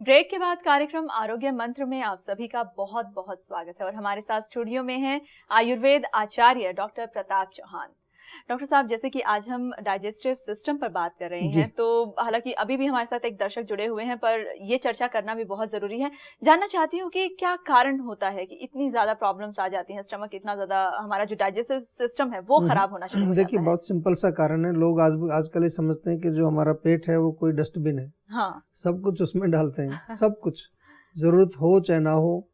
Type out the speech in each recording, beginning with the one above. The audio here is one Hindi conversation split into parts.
ब्रेक के बाद कार्यक्रम आरोग्य मंत्र में आप सभी का बहुत बहुत स्वागत है और हमारे साथ स्टूडियो में हैं आयुर्वेद आचार्य डॉक्टर प्रताप चौहान। डॉक्टर साहब, जैसे कि आज हम डाइजेस्टिव सिस्टम पर बात कर रहे हैं, तो हालांकि अभी भी हमारे साथ एक दर्शक जुड़े हुए हैं, पर ये चर्चा करना भी बहुत जरूरी है। जानना चाहती हूँ कि क्या कारण होता है कि इतनी ज्यादा प्रॉब्लम्स आ जाती हैं, स्टमक इतना ज्यादा, हमारा जो डाइजेस्टिव सिस्टम है वो खराब होना शुरू हो जाता देखिए, है। बहुत सिंपल सा कारण है। लोग आजकल ये समझते हैं कि जो हमारा पेट है वो कोई डस्टबिन है। हाँ, सब कुछ उसमें डालते हैं सब कुछ, जरूरत हो चाहे ना हो।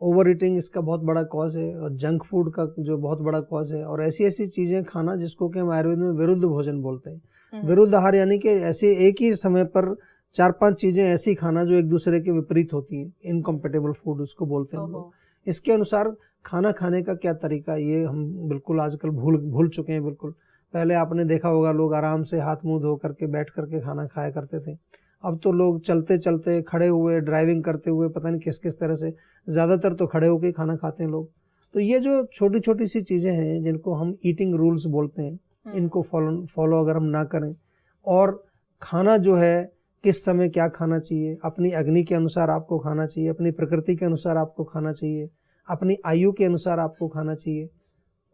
ओवर ईटिंग इसका बहुत बड़ा कॉज है, और जंक फूड का जो बहुत बड़ा कॉज है, और ऐसी ऐसी चीजें खाना जिसको कि हम आयुर्वेद में विरुद्ध भोजन बोलते हैं। विरुद्ध आहार यानी कि ऐसे एक ही समय पर 4-5 चीजें ऐसी खाना जो एक दूसरे के विपरीत होती हैं, इनकम्पेटेबल फूड उसको बोलते हैं हम लोग। इसके अनुसार खाना खाने का क्या तरीका, ये हम बिल्कुल आजकल भूल चुके हैं। बिल्कुल पहले आपने देखा होगा, लोग आराम से हाथ मुंह धो करके बैठ करके खाना खाया करते थे। अब तो लोग चलते चलते, खड़े हुए, ड्राइविंग करते हुए, पता नहीं किस किस तरह से, ज़्यादातर तो खड़े होकर खाना खाते हैं लोग। तो ये जो छोटी छोटी सी चीज़ें हैं जिनको हम ईटिंग रूल्स बोलते हैं, इनको फॉलो अगर हम ना करें, और खाना जो है किस समय क्या खाना चाहिए, अपनी अग्नि के अनुसार आपको खाना चाहिए, अपनी प्रकृति के अनुसार आपको खाना चाहिए, अपनी आयु के अनुसार आपको खाना चाहिए।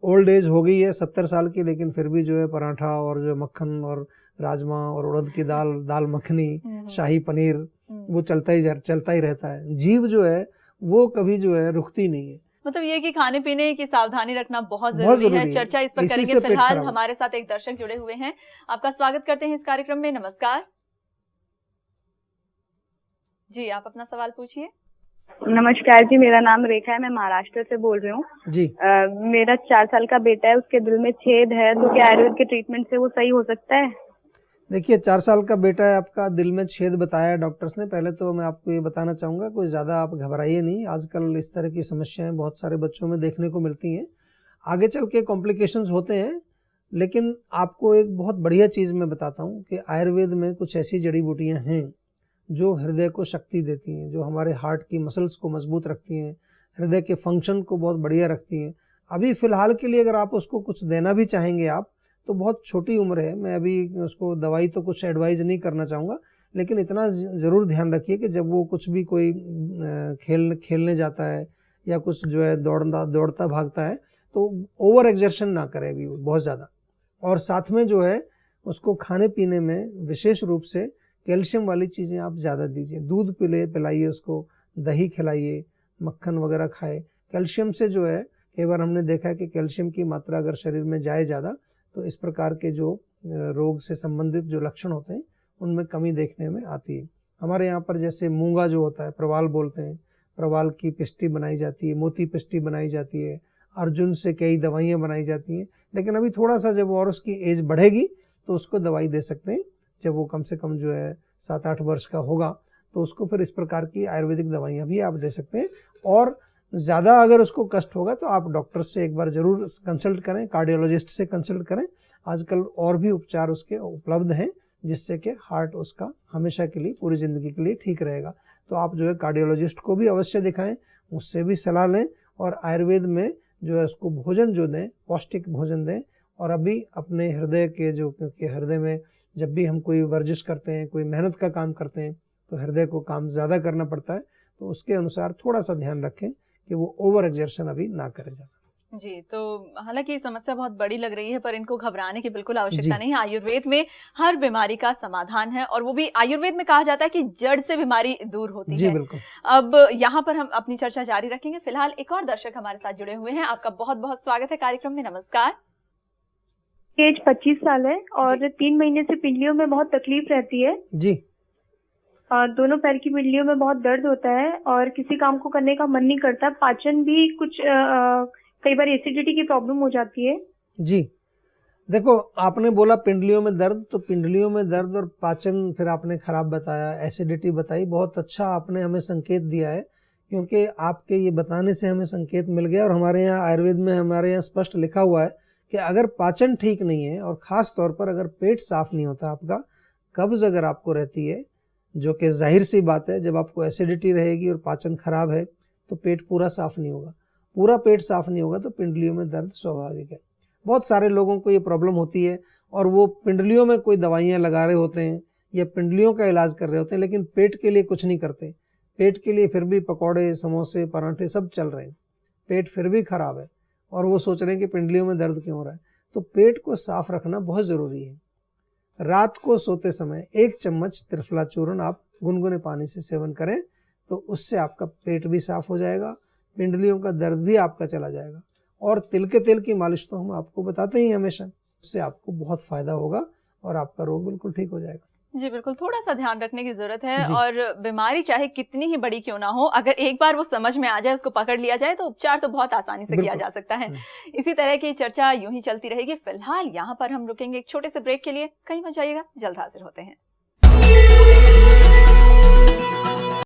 ओल्ड एज हो गई है 70 साल की, लेकिन फिर भी जो है पराठा और जो मक्खन और राजमा और उड़द की दाल मखनी, शाही पनीर, वो चलता ही रहता है। जीभ जो है वो कभी जो है रुकती नहीं है। मतलब ये कि खाने पीने की सावधानी रखना बहुत जरूरी है। चर्चा इस पर करेंगे। फिलहाल हमारे साथ एक दर्शक जुड़े हुए हैं, आपका स्वागत करते हैं इस कार्यक्रम में। नमस्कार जी, आप अपना सवाल पूछिए। नमस्कार जी, मेरा नाम रेखा है, मैं महाराष्ट्र से बोल रही हूँ जी। मेरा 4 साल का बेटा है, उसके दिल में छेद है, तो क्या आयुर्वेद के ट्रीटमेंट से वो सही हो सकता है? देखिए, 4 साल का बेटा है आपका, दिल में छेद बताया डॉक्टर्स ने। पहले तो मैं आपको ये बताना चाहूँगा, कोई ज़्यादा आप घबराइए नहीं। आजकल इस तरह की समस्याएं बहुत सारे बच्चों में देखने को मिलती हैं। आगे चल के कॉम्प्लिकेशंस होते हैं, लेकिन आपको एक बहुत बढ़िया चीज़ मैं बताता हूँ कि आयुर्वेद में कुछ ऐसी जड़ी बूटियाँ हैं जो हृदय को शक्ति देती हैं, जो हमारे हार्ट की मसल्स को मजबूत रखती हैं, हृदय के फंक्शन को बहुत बढ़िया रखती हैं। अभी फ़िलहाल के लिए अगर आप उसको कुछ देना भी चाहेंगे आप, तो बहुत छोटी उम्र है, मैं अभी उसको दवाई तो कुछ एडवाइज नहीं करना चाहूँगा, लेकिन इतना ज़रूर ध्यान रखिए कि जब वो कुछ भी कोई खेलने जाता है या कुछ जो है दौड़ता भागता है, तो ओवर एक्जर्शन ना करे अभी बहुत ज़्यादा। और साथ में जो है उसको खाने पीने में विशेष रूप से कैल्शियम वाली चीज़ें आप ज़्यादा दीजिए। दूध पिलाइए उसको, दही खिलाइए, मक्खन वगैरह खाए। कैल्शियम से जो है, कई बार हमने देखा है कि कैल्शियम की मात्रा अगर शरीर में जाए ज़्यादा, तो इस प्रकार के जो रोग से संबंधित जो लक्षण होते हैं उनमें कमी देखने में आती है। हमारे यहाँ पर जैसे मूंगा जो होता है, प्रवाल बोलते हैं, प्रवाल की पिष्टी बनाई जाती है, मोती पिष्टी बनाई जाती है, अर्जुन से कई दवाइयाँ बनाई जाती हैं। लेकिन अभी थोड़ा सा जब और उसकी एज बढ़ेगी तो उसको दवाई दे सकते हैं। जब वो कम से कम जो है 7-8 वर्ष का होगा, तो उसको फिर इस प्रकार की आयुर्वेदिक दवाइयाँ भी आप दे सकते हैं। और ज़्यादा अगर उसको कष्ट होगा तो आप डॉक्टर से एक बार ज़रूर कंसल्ट करें, कार्डियोलॉजिस्ट से कंसल्ट करें। आजकल और भी उपचार उसके उपलब्ध हैं, जिससे कि हार्ट उसका हमेशा के लिए, पूरी ज़िंदगी के लिए ठीक रहेगा। तो आप जो है कार्डियोलॉजिस्ट को भी अवश्य दिखाएं, उससे भी सलाह लें, और आयुर्वेद में जो है उसको भोजन जो दें, पौष्टिक भोजन दें। और अभी अपने हृदय के जो, क्योंकि हृदय में जब भी हम कोई वर्जिश करते हैं, कोई मेहनत का काम करते हैं, तो हृदय को काम ज़्यादा करना पड़ता है, तो उसके अनुसार थोड़ा सा ध्यान रखें कि वो ओवर एक्जर्शन अभी ना करे ज़्यादा। जी, तो हालांकि समस्या बहुत बड़ी लग रही है, पर इनको घबराने की बिल्कुल आवश्यकता नहीं है। आयुर्वेद में हर बीमारी का समाधान है, और वो भी आयुर्वेद में कहा जाता है कि जड़ से बीमारी दूर होती जी, है। बिल्कुल। अब यहाँ पर हम अपनी चर्चा जारी रखेंगे। फिलहाल एक और दर्शक हमारे साथ जुड़े हुए हैं, आपका बहुत बहुत स्वागत है कार्यक्रम में। नमस्कार। एज 25 साल है और 3 महीने से पिंडलियों में बहुत तकलीफ रहती है जी। दोनों पैर की पिंडलियों में बहुत दर्द होता है और किसी काम को करने का मन नहीं करता। पाचन भी कुछ कई बार एसिडिटी की प्रॉब्लम हो जाती है। जी, देखो, आपने बोला पिंडलियों में दर्द, तो पिंडलियों में दर्द और पाचन फिर आपने खराब बताया, एसिडिटी बताई। बहुत अच्छा आपने हमें संकेत दिया है, क्योंकि आपके ये बताने से हमें संकेत मिल गया। और हमारे यहाँ आयुर्वेद में हमारे यहाँ स्पष्ट लिखा हुआ है कि अगर पाचन ठीक नहीं है, और ख़ास तौर पर अगर पेट साफ नहीं होता आपका, कब्ज़ अगर आपको रहती है, जो कि जाहिर सी बात है, जब आपको एसिडिटी रहेगी और पाचन खराब है तो पेट पूरा साफ नहीं होगा। पूरा पेट साफ नहीं होगा तो पिंडलियों में दर्द स्वाभाविक है। बहुत सारे लोगों को ये प्रॉब्लम होती है, और वो पिंडलियों में कोई दवाइयाँ लगा रहे होते हैं या पिंडलियों का इलाज कर रहे होते हैं, लेकिन पेट के लिए कुछ नहीं करते। पेट के लिए फिर भी पकौड़े, समोसे, पराठे सब चल रहे हैं, पेट फिर भी खराब है और वो सोच रहे हैं कि पिंडलियों में दर्द क्यों हो रहा है। तो पेट को साफ रखना बहुत ज़रूरी है। रात को सोते समय 1 चम्मच त्रिफला चूर्ण आप गुनगुने पानी से सेवन करें तो उससे आपका पेट भी साफ हो जाएगा, पिंडलियों का दर्द भी आपका चला जाएगा। और तिल के तेल की मालिश तो हम आपको बताते ही हमेशा, उससे आपको बहुत फायदा होगा और आपका रोग बिल्कुल ठीक हो जाएगा। जी बिल्कुल, थोड़ा सा ध्यान रखने की जरूरत है और बीमारी चाहे कितनी ही बड़ी क्यों ना हो, अगर एक बार वो समझ में आ जाए, उसको पकड़ लिया जाए तो उपचार तो बहुत आसानी से किया जा सकता है। इसी तरह की चर्चा यूं ही चलती रहेगी। फिलहाल यहाँ पर हम रुकेंगे एक छोटे से ब्रेक के लिए, कहीं मत जाइएगा, जल्द हाजिर होते हैं।